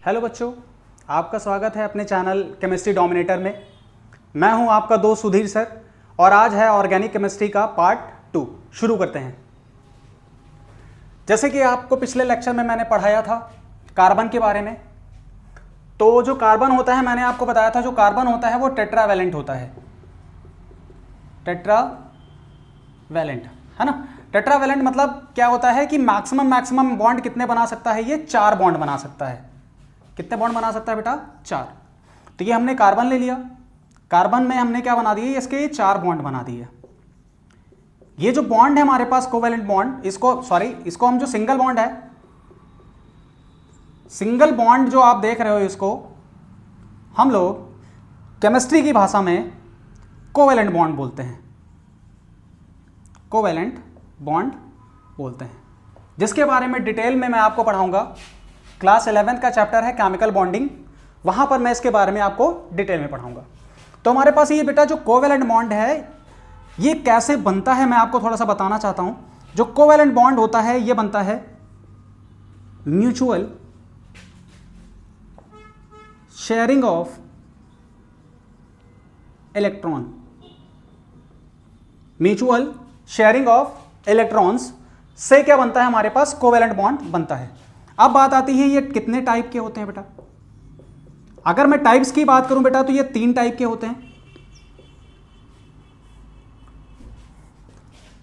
Hello बच्चों, आपका स्वागत है अपने चैनल केमिस्ट्री डोमिनेटर में। मैं हूं आपका दोस्त सुधीर सर और आज है ऑर्गेनिक केमिस्ट्री का पार्ट 2। शुरू करते हैं। जैसे कि आपको पिछले लेक्चर में मैंने पढ़ाया था कार्बन के बारे में, तो जो कार्बन होता है मैंने आपको बताया था जो कार्बन होता है वो टेट्रावैलेंट होता है। टेट्रावैलेंट है ना। टेट्रावैलेंट मतलब क्या होता है कि मैक्सिमम बॉन्ड कितने बना सकता है? ये 4 बॉन्ड बना सकता है। कितने बॉन्ड बना सकता है बेटा? 4। तो ये हमने कार्बन ले लिया, कार्बन में हमने क्या बना दिए? इसके 4 बॉन्ड बना दिए। ये जो बॉन्ड है हमारे पास कोवैलेंट बॉन्ड, इसको हम जो सिंगल बॉन्ड है, सिंगल बॉन्ड जो आप देख रहे हो, इसको हम लोग केमिस्ट्री की भाषा में कोवैलेंट बॉन्ड बोलते हैं। कोवैलेंट बॉन्ड बोलते हैं, जिसके बारे में डिटेल में मैं आपको पढ़ाऊंगा। क्लास 11 का चैप्टर है केमिकल बॉन्डिंग, वहां पर मैं इसके बारे में आपको डिटेल में पढ़ाऊंगा। तो हमारे पास ये बेटा जो कोवैलेंट बॉन्ड है ये कैसे बनता है मैं आपको थोड़ा सा बताना चाहता हूं। जो कोवैलेंट बॉन्ड होता है ये बनता है mutual sharing of electron. Mutual sharing of electrons से क्या बनता है? हमारे पास कोवैलेंट बॉन्ड बनता है। अब बात आती है ये कितने टाइप के होते हैं बेटा। अगर मैं टाइप्स की बात करूं बेटा तो ये 3 टाइप के होते हैं।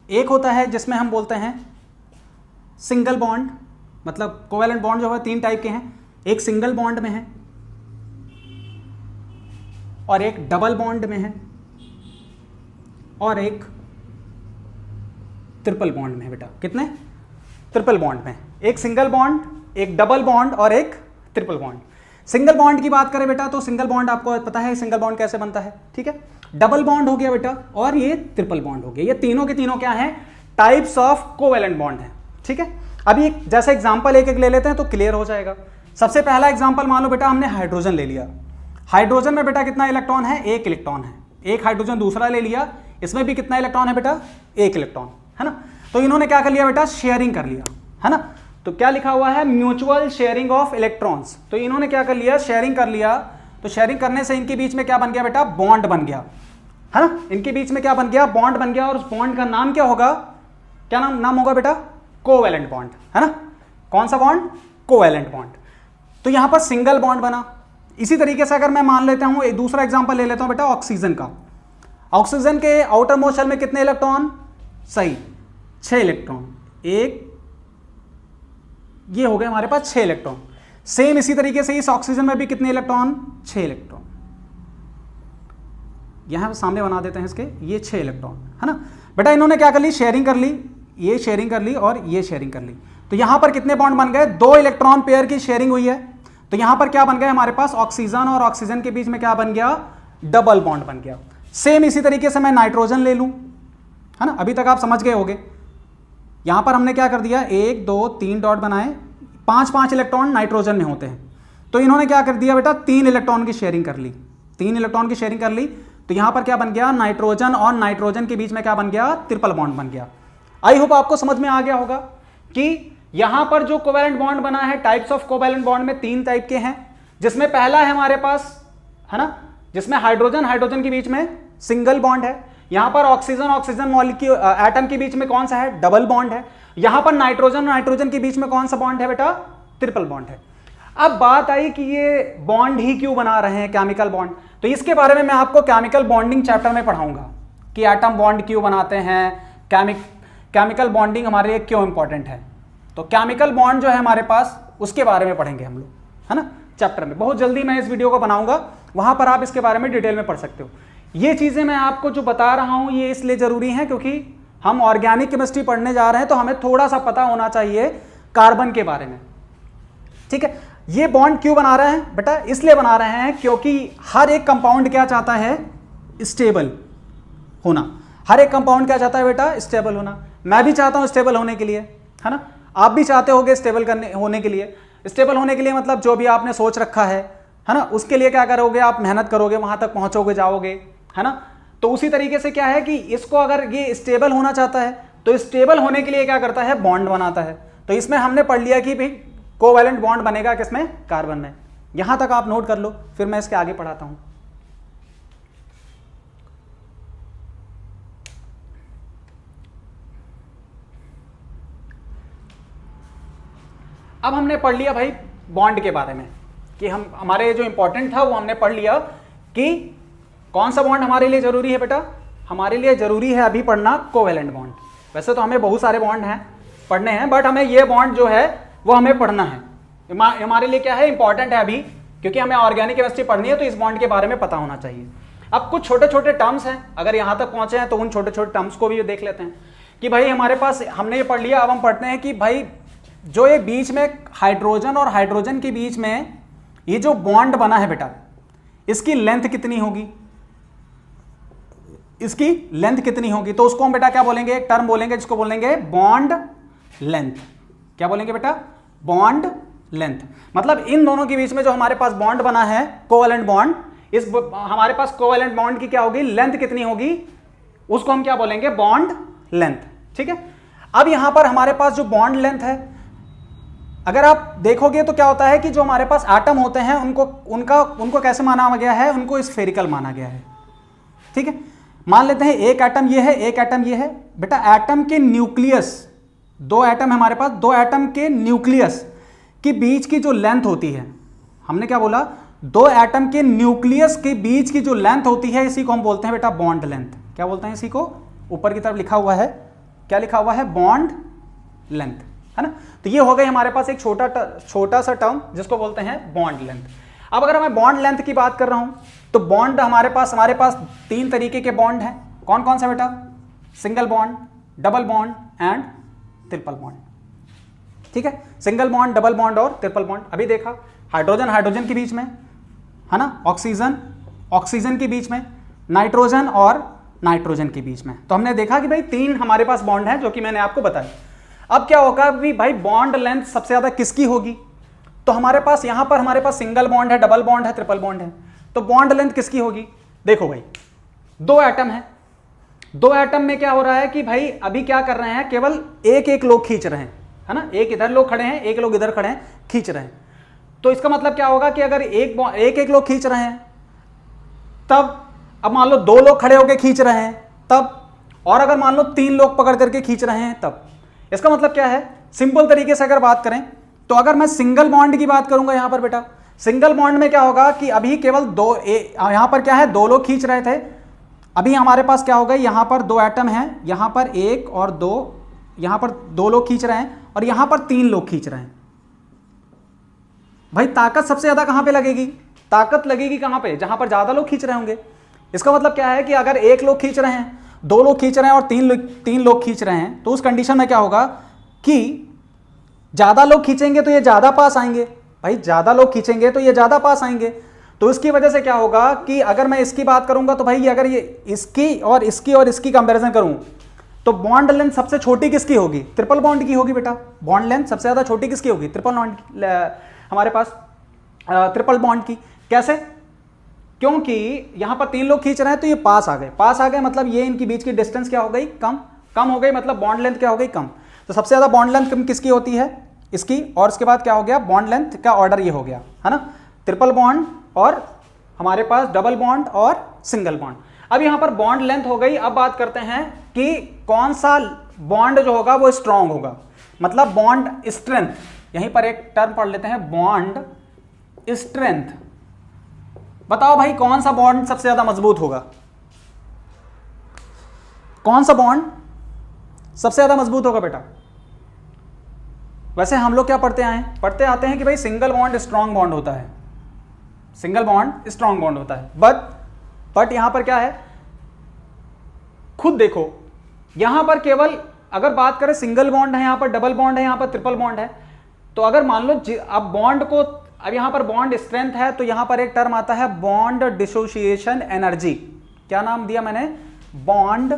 एक होता है जिसमें हम बोलते हैं सिंगल बॉन्ड, मतलब कोवैलेंट बॉन्ड जो है 3 टाइप के हैं। एक सिंगल बॉन्ड में है और एक डबल बॉन्ड में है और एक ट्रिपल बॉन्ड में है बेटा। कितने? ट्रिपल बॉन्ड में। एक सिंगल बॉन्ड, एक डबल बॉन्ड और एक ट्रिपल बॉन्ड। सिंगल बॉन्ड की बात करें बेटा तो सिंगल बॉन्ड आपको पता है सिंगल बॉन्ड कैसे बनता है, ठीक है। डबल बॉन्ड हो गया बेटा और ये ट्रिपल बॉन्ड हो गया। ये तीनों के तीनों क्या हैं? टाइप्स ऑफ कोवैलेंट बॉन्ड है, ठीक है। अभी जैसे एग्जांपल एक एक ले लेते हैं तो क्लियर हो जाएगा। सबसे पहला एग्जांपल मान लो बेटा हमने हाइड्रोजन ले लिया। हाइड्रोजन में बेटा कितना इलेक्ट्रॉन है? 1 इलेक्ट्रॉन है। एक हाइड्रोजन दूसरा ले लिया, इसमें भी कितना इलेक्ट्रॉन है बेटा? 1 इलेक्ट्रॉन, है ना। तो इन्होंने क्या कर लिया बेटा? शेयरिंग कर लिया, है ना। तो क्या लिखा हुआ है? Mutual sharing of electrons. तो इन्होंने क्या कर लिया? शेयरिंग कर लिया। तो शेयरिंग करने से इनके बीच में क्या बन गया बेटा? बॉन्ड बन गया, है ना। इनके बीच में क्या बन गया? बॉन्ड बन गया। और उस बॉन्ड का नाम क्या होगा? क्या नाम होगा बेटा? कोवैलेंट बॉन्ड, है ना। कौन सा बॉन्ड? Covalent bond. तो यहां पर सिंगल बॉन्ड बना। इसी तरीके से अगर मैं मान लेता हूं, एक दूसरा एग्जांपल ले लेता हूं बेटा ऑक्सीजन का। ऑक्सीजन के आउटर मोस्ट शेल में कितने इलेक्ट्रॉन? सही, 6 इलेक्ट्रॉन। एक ये हो गए हमारे पास 6 इलेक्ट्रॉन। सेम इसी तरीके से इस ऑक्सीजन में भी कितने इलेक्ट्रॉन? 6 इलेक्ट्रॉन। यहां सामने बना देते हैं इसके, ये 6 इलेक्ट्रॉन, है ना बेटा। इन्होंने क्या कर ली? शेयरिंग कर ली। ये शेयरिंग कर ली और ये शेयरिंग कर ली। तो यहां पर कितने बॉन्ड बन गए? 2 इलेक्ट्रॉन पेयर की शेयरिंग हुई है। तो यहां पर क्या बन गया हमारे पास? ऑक्सीजन और ऑक्सीजन के बीच में क्या बन गया? डबल बॉन्ड बन गया। सेम इसी तरीके से मैं नाइट्रोजन ले लूं, है ना। अभी तक आप समझ गए होंगे। यहां पर हमने क्या कर दिया? 1 2 3 डॉट बनाए। 5 इलेक्ट्रॉन नाइट्रोजन में होते हैं। तो इन्होंने क्या कर दिया बेटा? 3 इलेक्ट्रॉन की शेयरिंग कर ली। 3 इलेक्ट्रॉन की शेयरिंग कर ली। तो यहां पर क्या बन गया? नाइट्रोजन और नाइट्रोजन के बीच में क्या बन गया? ट्रिपल बॉन्ड बन गया। आई होप आपको समझ में आ गया होगा कि यहां पर जो कोवैलेंट बॉन्ड बना है, टाइप्स ऑफ कोवैलेंट बॉन्ड में 3 टाइप के हैं। जिसमें पहला है हमारे पास, है ना, जिसमें हाइड्रोजन के बीच में सिंगल बॉन्ड है। यहां पर ऑक्सीजन मॉलिक्यूल एटम के बीच में कौन सा है? डबल बॉन्ड है। यहां पर नाइट्रोजन के बीच में कौन सा बॉन्ड है बेटा? ट्रिपल बॉन्ड है। अब बात आई कि ये बॉन्ड ही क्यों बना रहे हैं, केमिकल बॉन्ड। तो इसके बारे में मैं आपको केमिकल बॉन्डिंग चैप्टर में पढ़ाऊंगा कि एटम बॉन्ड क्यों बनाते हैं, केमिकल बॉन्डिंग हमारे लिए क्यों इंपॉर्टेंट है। तो केमिकल बॉन्ड जो है हमारे पास, उसके बारे में पढ़ेंगे हम लोग, है ना, चैप्टर में। बहुत जल्दी मैं इस वीडियो को बनाऊंगा, वहां पर आप इसके बारे में डिटेल में पढ़ सकते हो। ये चीजें मैं आपको जो बता रहा हूं ये इसलिए जरूरी है क्योंकि हम ऑर्गेनिक केमिस्ट्री पढ़ने जा रहे हैं, तो हमें थोड़ा सा पता होना चाहिए कार्बन के बारे में, ठीक है। ये बॉन्ड क्यों बना रहे हैं बेटा? इसलिए बना रहे हैं क्योंकि हर एक कंपाउंड क्या चाहता है? स्टेबल होना। हर एक कंपाउंड क्या चाहता है बेटा? स्टेबल होना। मैं भी चाहता हूं स्टेबल होने के लिए, है ना। आप भी चाहते होगे स्टेबल होने के लिए। स्टेबल होने के लिए मतलब जो भी आपने सोच रखा है ना, उसके लिए क्या करोगे? आप मेहनत करोगे, वहां तक पहुंचोगे, जाओगे, है ना। तो उसी तरीके से क्या है कि इसको अगर ये स्टेबल होना चाहता है तो स्टेबल होने के लिए क्या करता है? बॉन्ड बनाता है। तो इसमें हमने पढ़ लिया कि भाई कोवैलेंट बॉन्ड बनेगा किसमें? कार्बन में। यहां तक आप नोट कर लो, फिर मैं इसके आगे पढ़ाता हूं। अब हमने पढ़ लिया भाई बॉन्ड के बारे में कि हम हमारे जो इंपॉर्टेंट था वो हमने पढ़ लिया कि कौन सा बॉन्ड हमारे लिए जरूरी है बेटा। हमारे लिए जरूरी है अभी पढ़ना कोवेलेंट बॉन्ड। वैसे तो हमें बहुत सारे बॉन्ड हैं पढ़ने हैं, बट हमें ये बॉन्ड जो है वो हमें पढ़ना है। हमारे लिए क्या है, इंपॉर्टेंट है अभी, क्योंकि हमें ऑर्गेनिक केमिस्ट्री पढ़नी है तो इस बॉन्ड के बारे में पता होना चाहिए। अब कुछ छोटे छोटे टर्म्स हैं, अगर यहां तक पहुंचे हैं तो उन छोटे छोटे टर्म्स को भी देख लेते हैं कि भाई हमारे पास हमने ये पढ़ लिया। अब हम पढ़ते हैं कि भाई जो ये बीच में हाइड्रोजन और हाइड्रोजन के बीच में ये जो बॉन्ड बना है बेटा, इसकी लेंथ कितनी होगी, इसकी लेंथ कितनी होगी। तो उसको हम बेटा क्या बोलेंगे, एक टर्म बोलेंगे जिसको बोलेंगे बॉन्ड लेंथ। क्या बोलेंगे बेटा, बॉन्ड लेंथ। मतलब इन दोनों के बीच में जो हमारे पास बॉन्ड बना है कोवेलेंट बॉन्ड, इस हमारे पास कोवेलेंट बॉन्ड की क्या होगी, लेंथ कितनी होगी, उसको हम क्या बोलेंगे, बॉन्ड लेंथ। ठीक है। अब यहां पर हमारे पास जो बॉन्ड लेंथ है, अगर आप देखोगे तो क्या होता है कि जो हमारे पास एटम होते हैं उनको कैसे माना गया है, उनको स्फेरिकल माना गया है। ठीक है। मान लेते हैं एक एटम ये है, एक एटम ये है बेटा। एटम के न्यूक्लियस, दो एटम है हमारे पास, दो एटम के न्यूक्लियस के बीच की जो लेंथ होती है, हमने क्या बोला, दो एटम के न्यूक्लियस के बीच की जो लेंथ होती है, इसी को हम बोलते हैं बेटा बॉन्ड लेंथ। क्या बोलते हैं इसी को, ऊपर की तरफ लिखा हुआ है, क्या लिखा हुआ है, बॉन्ड लेंथ, है ना। तो ये हो गई हमारे पास एक छोटा सा टर्म जिसको बोलते हैं बॉन्ड लेंथ। अब अगर मैं बॉन्ड लेंथ की बात कर रहा हूं तो बॉन्ड हमारे पास तीन तरीके के बॉन्ड हैं। कौन कौन सा बेटा, single bond, double bond and triple bond. ठीक है, सिंगल बॉन्ड, डबल बॉन्ड और ट्रिपल बॉन्ड। अभी देखा हाइड्रोजन हाइड्रोजन के बीच में, है ना, ऑक्सीजन ऑक्सीजन के बीच में, नाइट्रोजन और नाइट्रोजन के बीच में। तो हमने देखा कि भाई तीन हमारे पास बॉन्ड हैं जो कि मैंने आपको बताया। अब क्या होगा कि भाई बॉन्ड लेंथ सबसे ज्यादा किसकी होगी, तो हमारे पास यहां पर हमारे पास सिंगल बॉन्ड है, डबल बॉन्ड है, ट्रिपल बॉन्ड है, तो बॉन्ड लेंथ किसकी होगी। देखो भाई दो एटम है, दो एटम में क्या हो रहा है कि भाई अभी क्या कर रहे हैं, केवल एक एक लोग खींच रहे हैं, है ना, एक इधर लोग खड़े हैं, एक लोग इधर खड़े हैं, खींच रहे हैं। तो इसका मतलब क्या होगा कि अगर एक लोग खींच रहे हैं तब, अब मान लो दो लोग खड़े होकर खींच रहे हैं तब, और अगर मान लो तीन लोग पकड़ करके खींच रहे हैं तब। इसका मतलब क्या है, सिंपल तरीके से अगर बात करें तो अगर मैं सिंगल बॉन्ड की बात करूंगा यहां पर बेटा, सिंगल बॉन्ड में क्या होगा कि अभी केवल यहां पर क्या है, दो लोग खींच रहे थे, अभी हमारे पास क्या होगा, यहां पर दो एटम हैं, यहां पर एक और दो, यहां पर दो लोग खींच रहे हैं और यहां पर तीन लोग खींच रहे हैं। भाई ताकत सबसे ज्यादा कहां पे लगेगी, ताकत लगेगी कहां पे, जहां पर ज्यादा लोग खींच रहे होंगे। इसका मतलब क्या है कि अगर एक लोग खींच रहे हैं, दो लोग खींच रहे हैं और तीन लोग खींच रहे हैं, तो उस कंडीशन में क्या होगा कि ज्यादा लोग खींचेंगे तो ये ज्यादा पास आएंगे। भाई ज्यादा लोग खींचेंगे तो ये ज्यादा पास आएंगे। तो इसकी वजह से क्या होगा कि अगर मैं इसकी बात करूंगा तो भाई अगर ये इसकी और इसकी कंपैरिजन करूं तो बॉन्ड लेंथ सबसे छोटी किसकी होगी, ट्रिपल बॉन्ड की होगी बेटा। बॉन्ड लेंथ सबसे ज्यादा छोटी किसकी होगी, ट्रिपल बॉन्ड, हमारे पास ट्रिपल बॉन्ड की। कैसे, क्योंकि यहां पर तीन लोग खींच रहे हैं तो ये पास आ गए, मतलब ये इनकी बीच की डिस्टेंस क्या हो गई, कम हो गई, मतलब बॉन्ड लेंथ क्या हो गई, कम। तो सबसे ज्यादा बॉन्ड लेंथ किसकी होती है, इसकी। और इसके बाद क्या हो गया, बॉन्ड लेंथ का ऑर्डर ये हो गया, है ना, ट्रिपल बॉन्ड और हमारे पास डबल बॉन्ड और सिंगल बॉन्ड। अब यहां पर बॉन्ड लेंथ हो गई। अब बात करते हैं कि कौन सा बॉन्ड जो होगा वो स्ट्रांग होगा, मतलब बॉन्ड स्ट्रेंथ। यहीं पर एक टर्म पढ़ लेते हैं, बॉन्ड स्ट्रेंथ। बताओ भाई कौन सा बॉन्ड सबसे ज्यादा मजबूत होगा, कौन सा बॉन्ड सबसे ज्यादा मजबूत होगा बेटा। वैसे हम लोग क्या पढ़ते आते हैं कि भाई सिंगल बॉन्ड स्ट्रांग बॉन्ड होता है, सिंगल बॉन्ड स्ट्रांग बॉन्ड होता है। बट यहां पर क्या है, खुद देखो, यहां पर केवल अगर बात करें सिंगल बॉन्ड है, यहां पर डबल बॉन्ड है, यहां पर ट्रिपल बॉन्ड है, तो अगर मान लो अब बॉन्ड को, अब यहां पर बॉन्ड स्ट्रेंथ है तो यहां पर एक टर्म आता है बॉन्ड डिसोसिएशन एनर्जी। क्या नाम दिया मैंने, बॉन्ड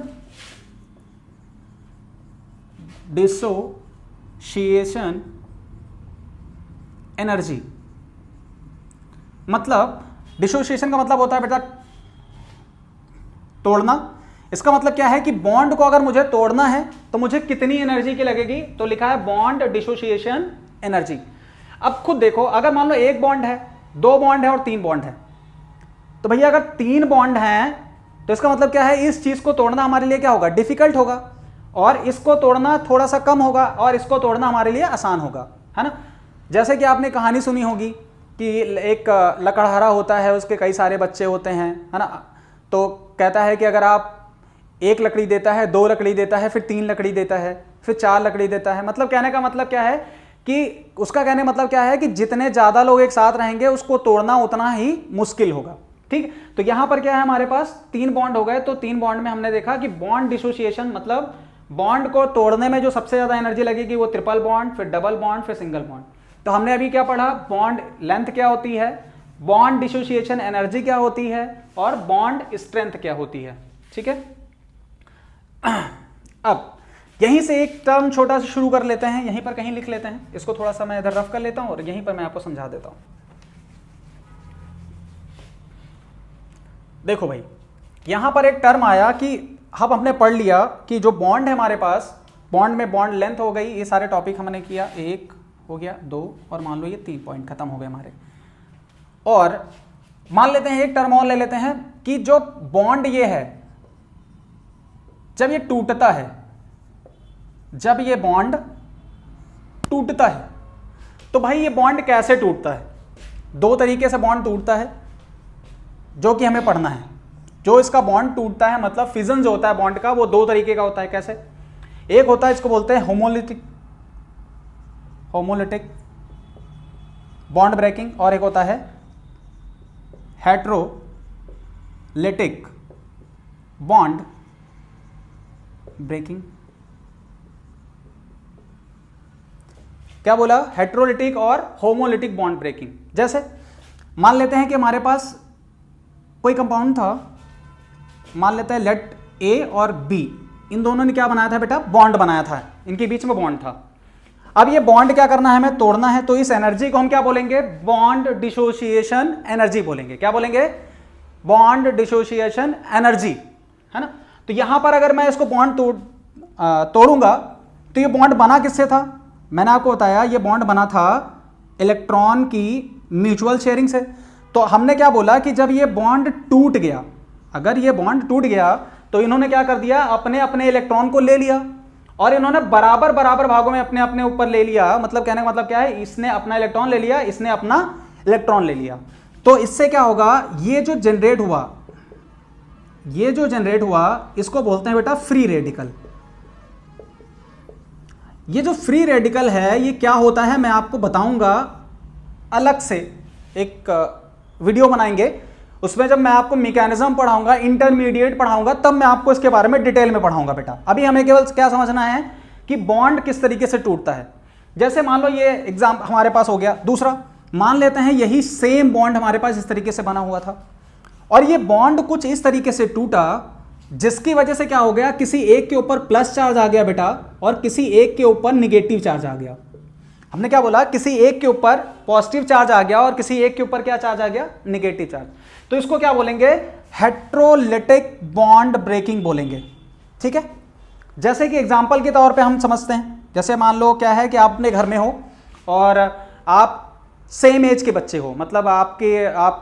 डिसोसिएशन एनर्जी। मतलब डिसोसिएशन का मतलब होता है बेटा तोड़ना। इसका मतलब क्या है कि बॉन्ड को अगर मुझे तोड़ना है तो मुझे कितनी एनर्जी की लगेगी, तो लिखा है बॉन्ड डिसोसिएशन एनर्जी। अब खुद देखो, अगर मान लो एक बॉन्ड है, 2 बॉन्ड है और 3 बॉन्ड है। तो भैया अगर 3 बॉन्ड हैं तो इसका मतलब क्या है, इस चीज को तोड़ना हमारे लिए क्या होगा, डिफिकल्ट होगा, और इसको तोड़ना थोड़ा सा कम होगा, और इसको तोड़ना हमारे लिए आसान होगा, है ना। जैसे कि आपने कहानी सुनी होगी कि एक लकड़हारा होता है, उसके कई सारे बच्चे होते हैं, है ना। तो कहता है कि अगर आप 1 लकड़ी देता है, 2 लकड़ी देता है, फिर 3 लकड़ी देता है, फिर 4 लकड़ी देता है। मतलब कहने का मतलब क्या है कि उसका कहने का मतलब क्या है कि जितने ज़्यादा लोग एक साथ रहेंगे उसको तोड़ना उतना ही मुश्किल होगा, ठीक। तो यहां पर क्या है, हमारे पास 3 बॉन्ड हो गए। तो 3 बॉन्ड में हमने देखा कि बॉन्ड डिसोसिएशन मतलब बॉन्ड को तोड़ने में जो सबसे ज़्यादा एनर्जी लगेगी वो ट्रिपल बॉन्ड, फिर डबल बॉन्ड, फिर सिंगल बॉन्ड। तो हमने अभी क्या पढ़ा, बॉन्ड लेंथ क्या होती है, बॉन्ड डिसोसिएशन एनर्जी क्या होती है, और बॉन्ड स्ट्रेंथ क्या होती है, ठीक है। अब यहीं से एक टर्म छोटा सा शुरू कर लेते हैं, यहीं पर कहीं लिख लेते हैं, इसको थोड़ा सा मैं इधर रफ कर लेता हूं और यहीं पर मैं आपको समझा देता हूं। देखो भाई, यहां पर एक टर्म आया कि अब हमने पढ़ लिया कि जो बॉन्ड है हमारे पास, बॉन्ड में बॉन्ड लेंथ हो गई, ये सारे टॉपिक हमने किया, 1 हो गया, 2 और मान लो ये 3 पॉइंट खत्म हो गए हमारे। और मान लेते हैं एक टर्म और ले लेते हैं कि जो बॉन्ड ये है, जब ये टूटता है, जब ये बॉन्ड टूटता है, तो भाई ये बॉन्ड कैसे टूटता है। 2 तरीके से बॉन्ड टूटता है जो कि हमें पढ़ना है। जो इसका बॉन्ड टूटता है मतलब फिजन जो होता है बॉन्ड का, वो 2 तरीके का होता है। कैसे, एक होता है इसको बोलते हैं होमोलिटिक बॉन्ड ब्रेकिंग, और एक होता है हेट्रोलिटिक बॉन्ड ब्रेकिंग। क्या बोला, हेट्रोलिटिक और होमोलिटिक बॉन्ड ब्रेकिंग। जैसे मान लेते हैं कि हमारे पास कोई कंपाउंड था, मान लेते हैं लेट ए और बी, इन दोनों ने क्या बनाया था बेटा, बॉन्ड बनाया था, इनके बीच में बॉन्ड था। अब ये बॉन्ड क्या करना है, हमें तोड़ना है, तो इस एनर्जी को हम क्या बोलेंगे, बॉन्ड डिसोसिएशन एनर्जी बोलेंगे। क्या बोलेंगे, बॉन्ड डिसोसिएशन एनर्जी, है ना। तो यहां पर अगर मैं इसको बॉन्ड तोड़ूंगा तो ये बॉन्ड बना किससे था, मैंने आपको बताया ये बॉन्ड बना था इलेक्ट्रॉन की म्यूचुअल शेयरिंग से। तो हमने क्या बोला कि जब ये बॉन्ड टूट गया, अगर ये बॉन्ड टूट गया तो इन्होंने क्या कर दिया, अपने अपने इलेक्ट्रॉन को ले लिया, और इन्होंने बराबर बराबर भागों में अपने अपने ऊपर ले लिया। मतलब कहने का मतलब क्या है, इसने अपना इलेक्ट्रॉन ले लिया, इसने अपना इलेक्ट्रॉन ले लिया। तो इससे क्या होगा, ये जो जनरेट हुआ, इसको बोलते हैं बेटा फ्री रेडिकल। ये जो फ्री रेडिकल है ये क्या होता है मैं आपको बताऊंगा अलग से, एक वीडियो बनाएंगे उसमें जब मैं आपको मैकेनिज्म पढ़ाऊंगा, इंटरमीडिएट पढ़ाऊंगा, तब मैं आपको इसके बारे में डिटेल में पढ़ाऊंगा बेटा। अभी हमें केवल क्या समझना है कि बॉन्ड किस तरीके से टूटता है। जैसे मान लो ये एग्जाम हमारे पास हो गया। दूसरा, मान लेते हैं यही सेम बॉन्ड हमारे पास इस तरीके से बना हुआ था, और ये बॉन्ड कुछ इस तरीके से टूटा जिसकी वजह से क्या हो गया, किसी एक के ऊपर प्लस चार्ज आ गया बेटा, और किसी एक के ऊपर निगेटिव चार्ज आ गया। हमने क्या बोला, किसी एक के ऊपर पॉजिटिव चार्ज आ गया और किसी एक के ऊपर क्या चार्ज आ गया, निगेटिव चार्ज। तो इसको क्या बोलेंगे, हेट्रोलिटिक बॉन्ड ब्रेकिंग बोलेंगे, ठीक है। जैसे कि एग्जांपल के तौर पे हम समझते हैं, जैसे मान लो क्या है कि आप अपने घर में हो और आप सेम एज के बच्चे हो, मतलब आप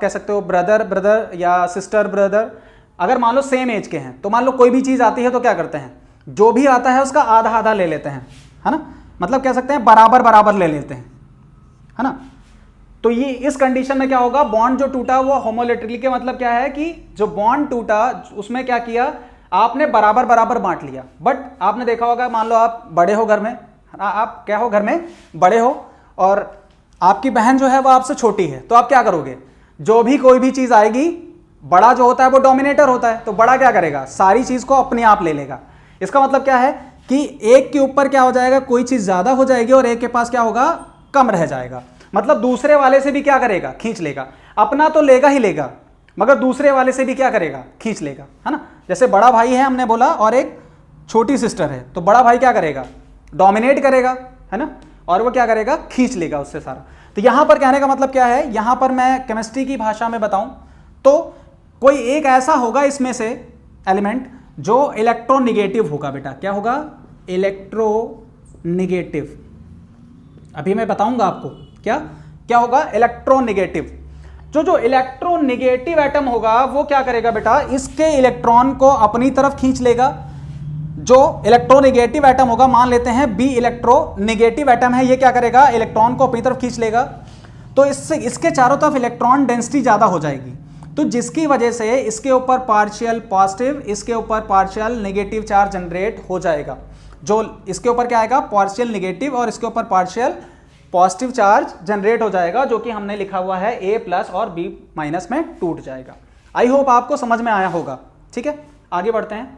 कह सकते हो ब्रदर या सिस्टर ब्रदर, अगर मान लो सेम एज के हैं, तो मान लो कोई भी चीज आती है तो क्या करते हैं, जो भी आता है उसका आधा आधा ले लेते हैं, है ना। मतलब कह सकते हैं बराबर बराबर ले लेते हैं, है ना। तो ये इस कंडीशन में क्या होगा, बॉन्ड जो टूटा वो होमोलिटिकली के मतलब क्या है कि जो बॉन्ड टूटा उसमें क्या किया, आपने बराबर बराबर बांट लिया। बट आपने देखा होगा, मान लो आप बड़े हो घर में, आप क्या हो, घर में बड़े हो और आपकी बहन जो है वो आपसे छोटी है, तो आप क्या करोगे, जो भी कोई भी चीज आएगी, बड़ा जो होता है वो डोमिनेटर होता है, तो बड़ा क्या करेगा, सारी चीज को अपने आप ले लेगा। इसका मतलब क्या है कि एक के ऊपर क्या हो जाएगा, कोई चीज ज्यादा हो जाएगी और एक के पास क्या होगा, कम रह जाएगा। मतलब दूसरे वाले से भी क्या करेगा, खींच लेगा। अपना तो लेगा ही लेगा, मगर दूसरे वाले से भी क्या करेगा, खींच लेगा, है ना। जैसे बड़ा भाई है हमने बोला और एक छोटी सिस्टर है, तो बड़ा भाई क्या करेगा, डोमिनेट करेगा, है ना, और वो क्या करेगा, खींच लेगा उससे सारा। तो यहां पर कहने का मतलब क्या है, यहां पर मैं केमिस्ट्री की भाषा में बताऊं तो कोई एक ऐसा होगा इसमें से एलिमेंट जो इलेक्ट्रोनिगेटिव होगा बेटा। क्या होगा, इलेक्ट्रोनिगेटिव। अभी मैं बताऊंगा आपको क्या क्या होगा, इलेक्ट्रोनिगेटिव। जो जो इलेक्ट्रोनेगेटिव एटम होगा वो क्या करेगा बेटा, इसके इलेक्ट्रॉन को अपनी तरफ खींच लेगा। जो इलेक्ट्रोनेगेटिव एटम होगा, मान लेते हैं बी इलेक्ट्रोनेगेटिव एटम है, ये क्या करेगा, इलेक्ट्रॉन को अपनी तरफ खींच लेगा। तो इससे इसके चारों तरफ इलेक्ट्रॉन डेंसिटी ज्यादा हो जाएगी, तो जिसकी वजह से इसके ऊपर पार्शियल पॉजिटिव, इसके ऊपर पार्शियल नेगेटिव चार्ज जनरेट हो जाएगा। जो इसके ऊपर क्या आएगा, पार्शियल नेगेटिव और इसके ऊपर पार्शियल पॉजिटिव चार्ज जनरेट हो जाएगा, जो कि हमने लिखा हुआ है A+ और B- में टूट जाएगा। आई होप आपको समझ में आया होगा। ठीक है, आगे बढ़ते हैं।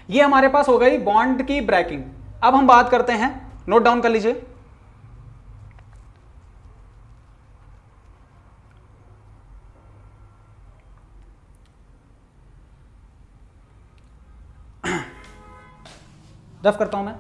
ये हमारे पास हो गई बॉन्ड की ब्रेकिंग। अब हम बात करते हैं, नोट डाउन कर लीजिए, रफ करता हूं मैं।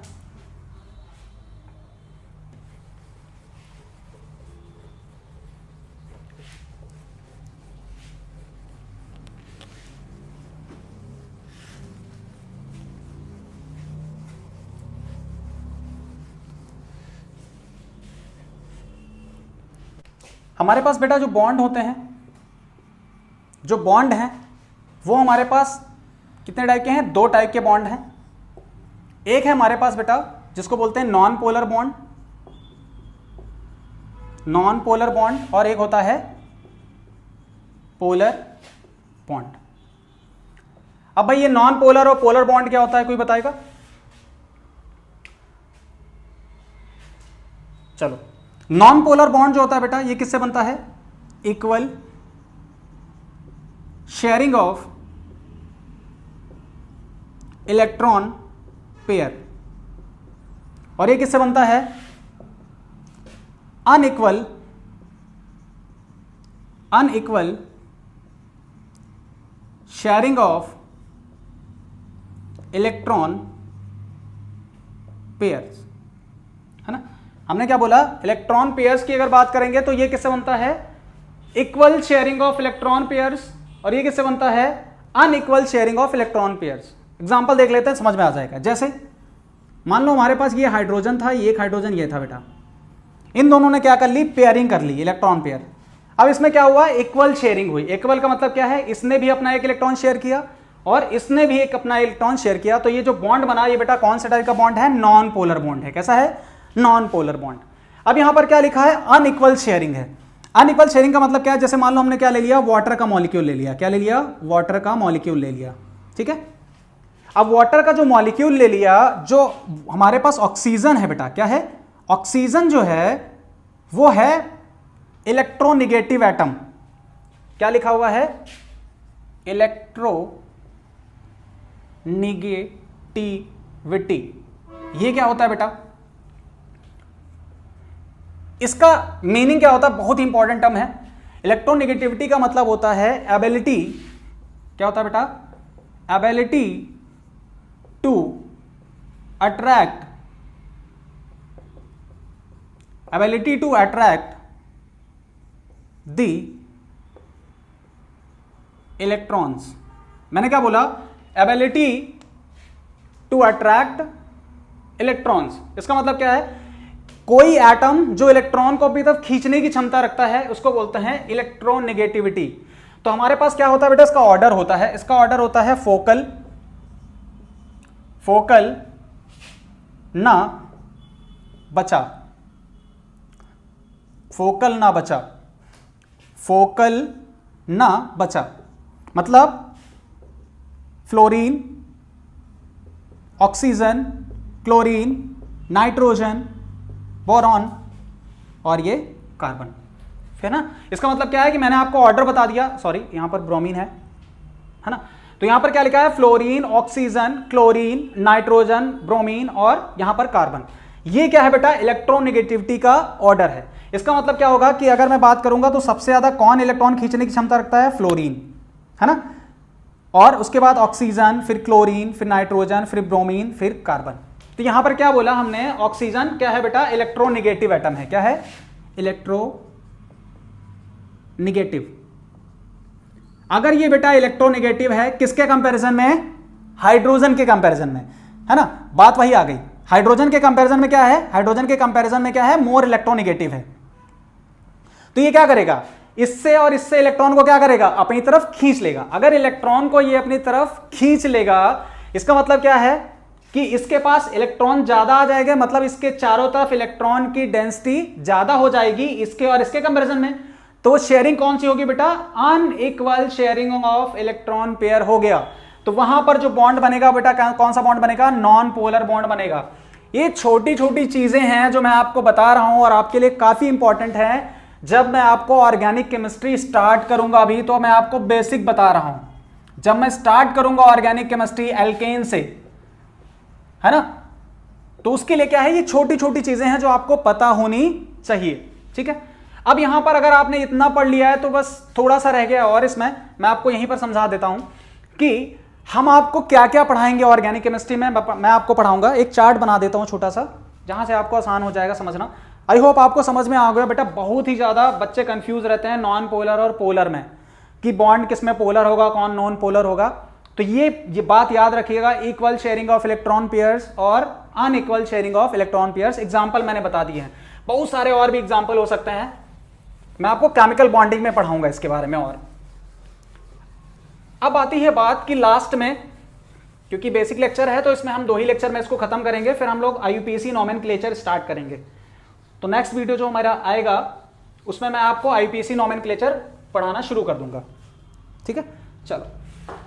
हमारे पास बेटा जो बॉन्ड होते हैं, जो बॉन्ड हैं वो हमारे पास कितने टाइप के हैं, 2 टाइप के बॉन्ड हैं। एक है हमारे पास बेटा जिसको बोलते हैं non polar bond, non polar bond, और एक होता है पोलर बॉन्ड। अब भाई ये नॉन पोलर और पोलर बॉन्ड क्या होता है, कोई बताएगा? चलो, नॉन पोलर बॉन्ड जो होता है बेटा, ये किससे बनता है, equal sharing of electron pair, और ये किससे बनता है, unequal sharing of electron pairs, है ना। हमने क्या बोला, इलेक्ट्रॉन पेयर्स की अगर बात करेंगे तो ये किससे बनता है, equal sharing of electron pairs, और ये किससे बनता है, unequal sharing of electron pairs. Example देख लेते हैं, समझ में आ जाएगा। जैसे मान लो हमारे पास ये हाइड्रोजन था, ये एक हाइड्रोजन ये था बेटा, इन दोनों ने क्या कर ली, पेयरिंग कर ली, इलेक्ट्रॉन पेयर। अब इसमें क्या हुआ, इक्वल शेयरिंग हुई। इक्वल का मतलब क्या है, इसने भी अपना एक इलेक्ट्रॉन शेयर किया और इसने भी एक अपना इलेक्ट्रॉन शेयर किया, तो ये जो बॉन्ड बना, ये बेटा कौन सा टाइप का बॉन्ड है, नॉन पोलर बॉन्ड है। कैसा है, नॉन पोलर बॉन्ड। अब यहां पर क्या लिखा है, अनइक्वल शेयरिंग है। अनइक्वल शेयरिंग का मतलब क्या है, जैसे मान लो हमने क्या ले लिया, वाटर का मॉलिक्यूल ले लिया, क्या ले लिया, वाटर का मॉलिक्यूल ले लिया। ठीक है, अब वाटर का जो मॉलिक्यूल ले लिया, जो हमारे पास ऑक्सीजन है बेटा, क्या है, ऑक्सीजन जो है वो है इलेक्ट्रोनेगेटिव एटम। क्या लिखा हुआ है, इलेक्ट्रोनेगेटिविटी। ये क्या होता है बेटा, इसका मीनिंग क्या होता है, बहुत ही इंपॉर्टेंट टर्म है। इलेक्ट्रोनेगेटिविटी का मतलब होता है एबिलिटी, क्या होता है बेटा, ability to attract, ability to attract the electrons। मैंने क्या बोला, ability to attract electrons। इसका मतलब क्या है, कोई एटम जो इलेक्ट्रॉन को अपनी तरफ खींचने की क्षमता रखता है उसको बोलते हैं इलेक्ट्रोनेगेटिविटी। तो हमारे पास क्या होता है बेटा, इसका ऑर्डर होता है, इसका ऑर्डर होता है फोकल, फोकल ना बचा, फोकल ना बचा, फोकल ना बचा, मतलब fluorine, oxygen, chlorine, nitrogen, boron और ये कार्बन, है ना। इसका मतलब क्या है कि मैंने आपको ऑर्डर बता दिया, सॉरी यहां पर ब्रोमीन है ना, तो यहां पर क्या लिखा है, fluorine, oxygen, chlorine, nitrogen, bromine और यहां पर कार्बन। ये क्या है बेटा, इलेक्ट्रोनेगेटिविटी का ऑर्डर है। इसका मतलब क्या होगा कि अगर मैं बात करूंगा तो सबसे ज्यादा कौन इलेक्ट्रॉन खींचने की क्षमता रखता है, फ्लोरीन, है ना, और उसके बाद ऑक्सीजन, फिर क्लोरीन, फिर नाइट्रोजन, फिर ब्रोमीन, फिर कार्बन। तो यहां पर क्या बोला हमने, ऑक्सीजन क्या है बेटा, इलेक्ट्रोनेगेटिव एटम है। क्या है, इलेक्ट्रोनेगेटिव। अगर ये बेटा इलेक्ट्रोनेगेटिव है, किसके कंपैरिजन में, हाइड्रोजन के कंपैरिजन में, है ना, बात वही आ गई। हाइड्रोजन के कंपैरिजन में क्या है, हाइड्रोजन के कंपैरिजन में क्या है, मोर इलेक्ट्रोनेगेटिव है। तो ये क्या करेगा, इससे और इससे इलेक्ट्रॉन को क्या करेगा, अपनी तरफ खींच लेगा। अगर इलेक्ट्रॉन को ये अपनी तरफ खींच लेगा, इसका मतलब क्या है कि इसके पास इलेक्ट्रॉन ज्यादा आ जाएगा, मतलब इसके चारों तरफ इलेक्ट्रॉन की डेंसिटी ज्यादा हो जाएगी इसके और इसके कंपैरिजन में। तो शेयरिंग कौन सी होगी बेटा, unequal sharing of electron pair हो गया। तो वहां पर जो बॉन्ड बनेगा बेटा, कौन सा बॉन्ड बनेगा, नॉन पोलर बॉन्ड बनेगा। ये छोटी छोटी चीजें हैं जो मैं आपको बता रहा हूं और आपके लिए काफी इंपॉर्टेंट है। जब मैं आपको ऑर्गेनिक केमिस्ट्री स्टार्ट करूंगा, अभी तो मैं आपको बेसिक बता रहा हूं, जब मैं स्टार्ट करूंगा ऑर्गेनिक केमिस्ट्री एल्केन से, है ना, तो उसके लिए क्या है, ये छोटी छोटी चीजें हैं जो आपको पता होनी चाहिए। ठीक है, अब यहां पर अगर आपने इतना पढ़ लिया है तो बस थोड़ा सा रह गया, और इसमें मैं आपको यहीं पर समझा देता हूं कि हम आपको क्या क्या पढ़ाएंगे ऑर्गेनिक केमिस्ट्री में। मैं आपको पढ़ाऊंगा, एक चार्ट बना देता हूं छोटा सा, जहां से आपको आसान हो जाएगा समझना। आई होप आपको समझ में आ गया बेटा। बहुत ही ज्यादा बच्चे कंफ्यूज रहते हैं नॉन पोलर और पोलर में, कि बॉन्ड किस में पोलर होगा, कौन नॉन पोलर होगा। तो ये बात याद रखिएगा, equal sharing of electron pairs और unequal sharing of electron pairs. Example मैंने बता दिए हैं, बहुत सारे और भी एग्जाम्पल हो सकते हैं। मैं आपको केमिकल बॉन्डिंग में पढ़ाऊंगा इसके बारे में। और अब आती है बात कि लास्ट में, क्योंकि बेसिक लेक्चर है तो इसमें हम 2 ही लेक्चर में इसको खत्म करेंगे, फिर हम लोग आईयूपीएसी नोमेनक्लेचर स्टार्ट करेंगे। तो नेक्स्ट वीडियो जो हमारा आएगा उसमें मैं आपको आईयूपीएसी नोमेनक्लेचर पढ़ाना शुरू कर दूंगा। ठीक है, चलो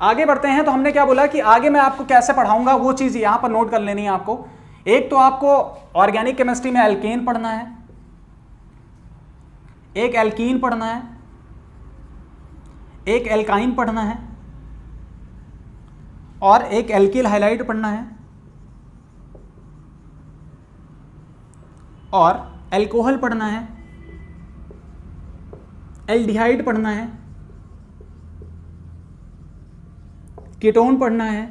आगे बढ़ते हैं। तो हमने क्या बोला कि आगे मैं आपको कैसे पढ़ाऊंगा, वो चीज यहां पर नोट कर लेनी है आपको। एक तो आपको ऑर्गेनिक केमिस्ट्री में एल्केन पढ़ना है, एक एल्कीन पढ़ना है, एक एल्काइन पढ़ना है, और एक एल्किल हाइलाइड पढ़ना है, और एल्कोहल पढ़ना है, एल्डिहाइड पढ़ना है, कीटोन पढ़ना है,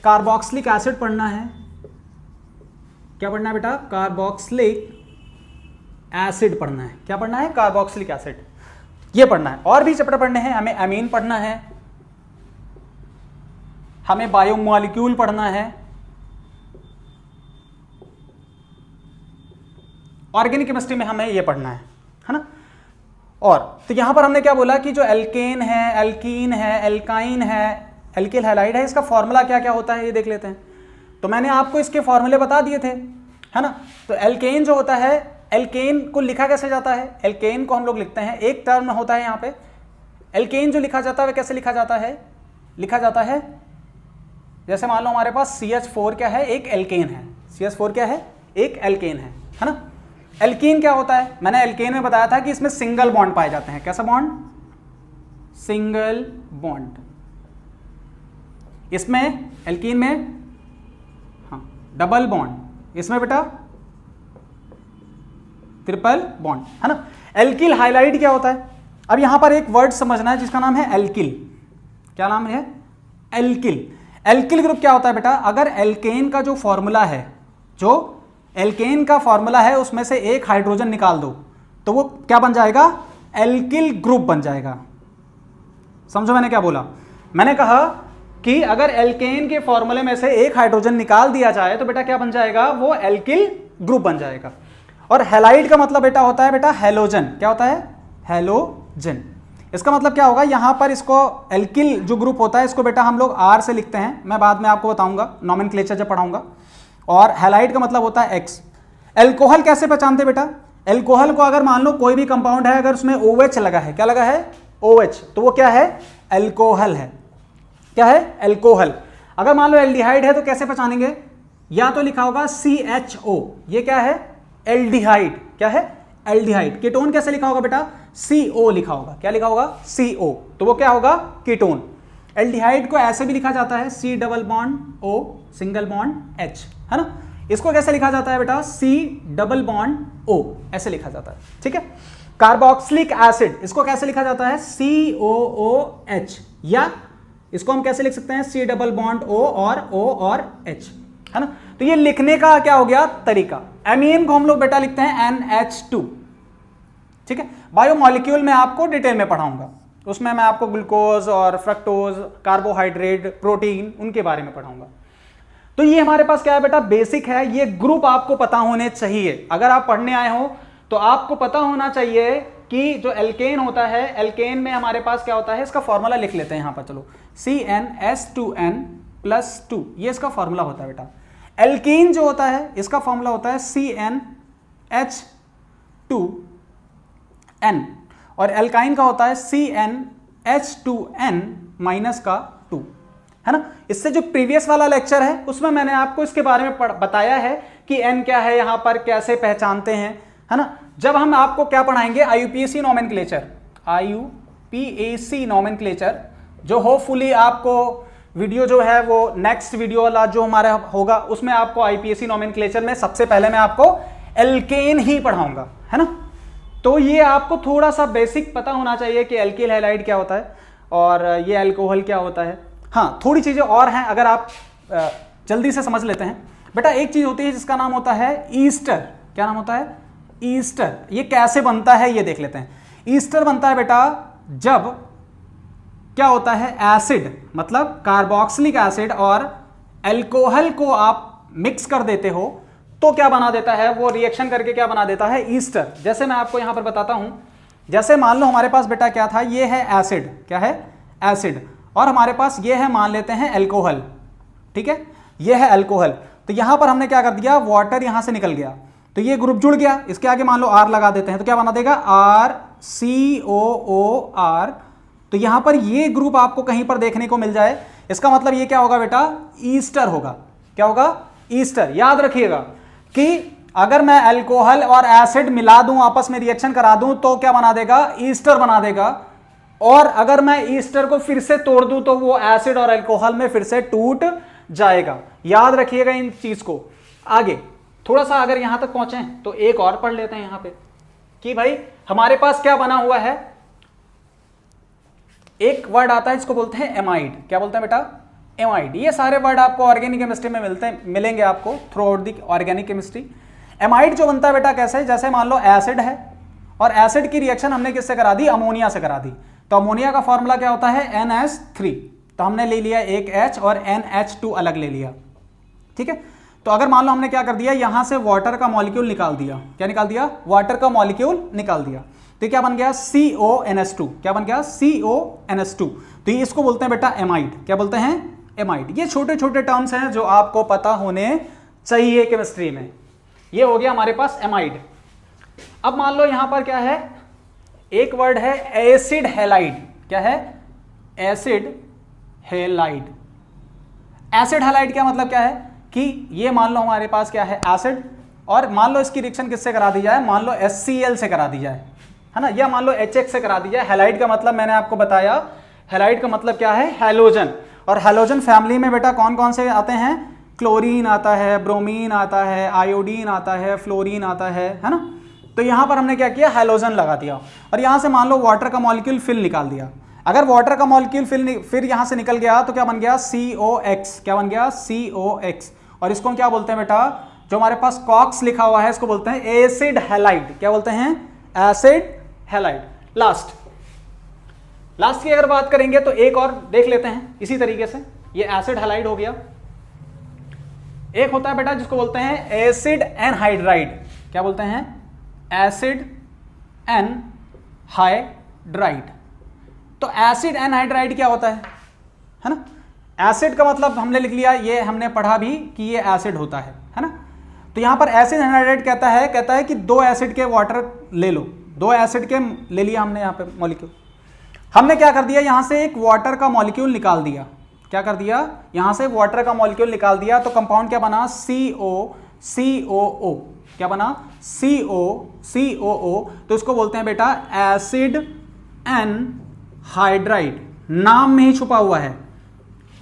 कार्बोक्सिलिक एसिड पढ़ना है। क्या पढ़ना है बेटा, कार्बोक्सिलिक एसिड पढ़ना है। क्या पढ़ना है, कार्बोक्सिलिक एसिड, ये पढ़ना है। और भी चैप्टर पढ़ने हैं, हमें अमीन पढ़ना है, हमें बायोमॉलिक्यूल पढ़ना है, ऑर्गेनिक केमिस्ट्री में हमें ये पढ़ना है ना। और तो यहां पर हमने क्या बोला कि जो एल्केन है, एल्कीन है, एल्काइन है, एल्किल हैलाइड है, इसका फॉर्मूला क्या क्या होता है ये देख लेते हैं। तो मैंने आपको इसके फॉर्मूले बता दिए थे, है ना। तो एल्केन जो होता है, एल्केन को लिखा कैसे जाता है, एल्केन को हम लोग लिखते हैं, एक टर्म होता है यहाँ पे। एल्केन जो लिखा जाता है वह कैसे लिखा जाता है, लिखा जाता है जैसे मान लो हमारे पास CH4 क्या है, एक एल्केन है। CH4 क्या है, एक एल्केन है ना। एल्कीन क्या होता है, मैंने एल्केन में बताया था कि इसमें सिंगल बॉन्ड पाए जाते हैं। कैसा बॉन्ड, सिंगल बॉन्ड। इसमें एल्कीन में हाँ डबल बॉन्ड, इसमें बेटा ट्रिपल बॉन्ड, है ना। एल्किल हाइलाइड क्या होता है, अब यहां पर एक वर्ड समझना है जिसका नाम है एल्किल। क्या नाम है, एल्किल। एल्किल ग्रुप क्या होता है बेटा, अगर एल्केन का जो फॉर्मूला है, जो एल्केन का फॉर्मूला है उसमें से एक हाइड्रोजन निकाल दो तो वो क्या बन जाएगा, एल्किल ग्रुप बन जाएगा। समझो मैंने क्या बोला, मैंने कहा कि अगर एल्केन के फॉर्मूले में से एक हाइड्रोजन निकाल दिया जाए तो बेटा क्या बन जाएगा, वो एल्किल ग्रुप बन जाएगा। और हैलाइड का मतलब बेटा होता है बेटा हैलोजन। क्या होता है, हैलोजन। इसका मतलब क्या होगा, यहां पर इसको एल्किल जो ग्रुप होता है इसको बेटा हम लोग R से लिखते हैं, मैं बाद में आपको बताऊंगा नोमेनक्लेचर जब पढ़ाऊंगा। और हैलाइड का मतलब होता है X। एल्कोहल कैसे पहचानते बेटा, एल्कोहल को अगर मान लो कोई भी कंपाउंड है, अगर उसमें OH लगा है, क्या लगा है, OH, तो वो क्या है, एल्कोहल है। क्या है, एल्कोहल। अगर मान लो एल्डिहाइड है तो कैसे पहचानेंगे, या तो लिखा होगा CHO, ये क्या है, एल्डिहाइड। क्या है, एल्डिहाइड। कीटोन कैसे लिखा होगा बेटा, CO लिखा होगा। क्या लिखा होगा, CO, तो वो क्या होगा, कीटोन। एल्डिहाइड को ऐसे भी लिखा जाता है C double bond O single bond H, है ना। इसको कैसे लिखा जाता है बेटा, C डबल बॉन्ड O, ऐसे लिखा जाता है। ठीक है। कार्बोक्सिलिक एसिड, इसको कैसे लिखा जाता है, COOH, या इसको हम कैसे लिख सकते हैं, C डबल बॉन्ड O और O और H, है ना। तो ये लिखने का क्या हो गया तरीका। एमीन को हम लोग बेटा लिखते हैं NH2। ठीक है। बायोमॉलिक्यूल में आपको डिटेल में पढ़ाऊंगा, उसमें मैं आपको ग्लूकोज और फ्रक्टोज, कार्बोहाइड्रेट, प्रोटीन, उनके बारे में पढ़ाऊंगा। तो ये हमारे पास क्या है बेटा, बेसिक है। ये ग्रुप आपको पता होने चाहिए। अगर आप पढ़ने आए हो तो आपको पता होना चाहिए कि जो एल्केन होता है, एल्केन में हमारे पास क्या होता है, इसका फॉर्मूला लिख लेते हैं यहां पर, चलो CnH2n+2, ये इसका फॉर्मूला होता है बेटा। एल्कीन जो होता है इसका फॉर्मूला होता है CnH2n, और एल्काइन का होता है CnH2n-2, है ना। इससे जो प्रीवियस वाला लेक्चर है उसमें मैंने आपको इसके बारे में बताया है कि n क्या है, यहां पर कैसे पहचानते हैं, है ना। जब हम आपको क्या पढ़ाएंगे, IUPAC नोमेनक्लेचर, IUPAC नोमेनक्लेचर, जो होपफुली आपको वीडियो जो है वो नेक्स्ट वीडियो वाला जो हमारा होगा उसमें आपको IUPAC नोमेनक्लेचर में सबसे पहले मैं आपको एल्केन ही पढ़ाऊंगा, है ना। तो ये आपको थोड़ा सा बेसिक पता होना चाहिए कि एल्किल हैलाइड क्या होता है और ये अल्कोहल क्या होता है। हाँ, थोड़ी चीजें और हैं, अगर आप जल्दी से समझ लेते हैं बेटा। एक चीज होती है जिसका नाम होता है ईस्टर। क्या नाम होता है? ईस्टर। ये कैसे बनता है ये देख लेते हैं। ईस्टर बनता है बेटा जब क्या होता है, एसिड मतलब कार्बोक्सिलिक एसिड और अल्कोहल को आप मिक्स कर देते हो तो क्या बना देता है, वो रिएक्शन करके क्या बना देता है, ईस्टर। जैसे मैं आपको यहां पर बताता हूं, जैसे मान लो हमारे पास बेटा क्या था, ये है एसिड, क्या है, एसिड, और हमारे पास ये है, मान लेते हैं अल्कोहल, ठीक है, ये है अल्कोहल। तो यहां पर हमने क्या कर दिया, वाटर यहां से निकल गया, तो ये ग्रुप जुड़ गया, इसके आगे मान लो R लगा देते हैं तो क्या बना देगा, RCOOR। तो यहां पर ये ग्रुप आपको कहीं पर देखने को मिल जाए, इसका मतलब ये क्या होगा बेटा, ईस्टर होगा। क्या होगा, ईस्टर। याद रखिएगा कि अगर मैं अल्कोहल और एसिड मिला दूं, आपस में रिएक्शन करा दूं तो क्या बना देगा, ईस्टर बना देगा। और अगर मैं ईस्टर को फिर से तोड़ दूं तो वो एसिड और अल्कोहल में फिर से टूट जाएगा। याद रखिएगा इन चीज को। आगे थोड़ा सा अगर यहां तक पहुंचे तो एक और पढ़ लेते हैं यहां पे कि भाई हमारे पास क्या बना हुआ है, एक वर्ड आता है जिसको बोलते हैं एमाइड। क्या बोलते हैं बेटा, एमाइड। ये सारे वर्ड आपको ऑर्गेनिक केमिस्ट्री में मिलेंगे आपको through out the organic chemistry. Amide जो बनता है बेटा कैसे, जैसे मान लो एसिड है और एसिड की रिएक्शन हमने किससे करा दी, अमोनिया से करा दी। तो अमोनिया का फॉर्मूला क्या होता है, NH3। तो हमने ले लिया एक H और NH2 अलग ले लिया, ठीक है। तो अगर मान लो हमने क्या कर दिया, यहां से वाटर का मॉलिक्यूल निकाल दिया। क्या निकाल दिया, वाटर का मॉलिक्यूल निकाल दिया, तो क्या बन गया, CONH2। क्या बन गया, CONH2। तो ये इसको बोलते हैं बेटा एमाइड। क्या बोलते हैं, एमाइड। ये छोटे छोटे टर्म्स हैं जो आपको पता होने चाहिए केमिस्ट्री में। ये हो गया हमारे पास एमाइड। अब मान लो यहां पर क्या है, एक वर्ड है एसिड हैलाइड। क्या है, एसिड हैलाइड। एसिड हैलाइड क्या मतलब क्या है कि ये मान लो हमारे पास क्या है, एसिड, और मान लो इसकी रिएक्शन किससे करा दी जाए, मान लो HCl से करा दी जाए, है ना, या मान लो HX से करा दी जाए। हैलाइड का मतलब मैंने आपको बताया, हैलाइड का मतलब क्या है, हैलोजन। और हैलोजन फैमिली में बेटा कौन कौन से आते हैं, क्लोरीन आता है, ब्रोमीन आता है, आयोडीन आता है, फ्लोरीन आता है ना। तो यहां पर हमने क्या किया, हैलोजन लगा दिया, और यहां से मान लो वाटर का मॉलिक्यूल फिल निकाल दिया। अगर वाटर का मॉलिक्यूल फिर यहां से निकल गया तो क्या बन गया, COX। क्या बन गया, COX। और इसको हम क्या बोलते हैं बेटा, जो हमारे पास कॉक्स लिखा हुआ है इसको बोलते हैं एसिड हैलाइड। क्या बोलते हैं, एसिड हैलाइड। लास्ट की अगर बात करेंगे तो एक और देख लेते हैं इसी तरीके से। ये एसिड हैलाइड हो गया। एक होता है बेटा जिसको बोलते हैं एसिड एनहाइड्राइड। क्या बोलते हैं, एसिड एनहाइड्राइड। तो एसिड एनहाइड्राइड क्या होता है ना। एसिड का मतलब हमने लिख लिया, ये हमने पढ़ा भी कि ये एसिड होता है ना। तो यहां पर एसिड एनहाइड्राइड कहता है कि दो एसिड के वाटर ले लो, दो एसिड के ले लिया हमने यहां पे मॉलिक्यूल। हमने क्या कर दिया, यहां से एक वाटर का मॉलिक्यूल निकाल दिया। क्या कर दिया, यहां से वाटर का मॉलिक्यूल निकाल दिया, तो कंपाउंड क्या बना, COCOO। क्या बना, COCOO। तो इसको बोलते हैं बेटा एसिड एनहाइड्राइड। नाम में ही छुपा हुआ है।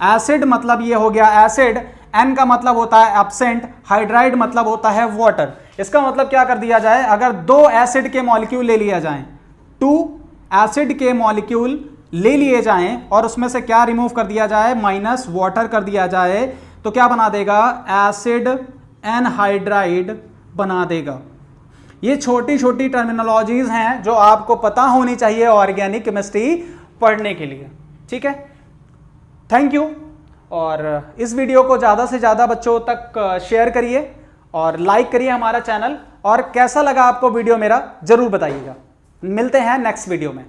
एसिड मतलब ये हो गया एसिड, एन का मतलब होता है एब्सेंट, हाइड्राइड मतलब होता है वाटर। इसका मतलब क्या कर दिया जाए, अगर दो एसिड के मॉलिक्यूल ले लिया जाए, 2 एसिड के मॉलिक्यूल ले लिए जाएं और उसमें से क्या रिमूव कर दिया जाए, माइनस वाटर कर दिया जाए, तो क्या बना देगा, एसिड एनहाइड्राइड बना देगा। ये छोटी छोटी टर्मिनोलॉजीज हैं जो आपको पता होनी चाहिए ऑर्गेनिक केमिस्ट्री पढ़ने के लिए, ठीक है। Thank you. और इस वीडियो को ज़्यादा से ज़्यादा बच्चों तक शेयर करिए और लाइक करिए हमारा चैनल। और कैसा लगा आपको वीडियो मेरा जरूर बताइएगा। मिलते हैं नेक्स्ट वीडियो में।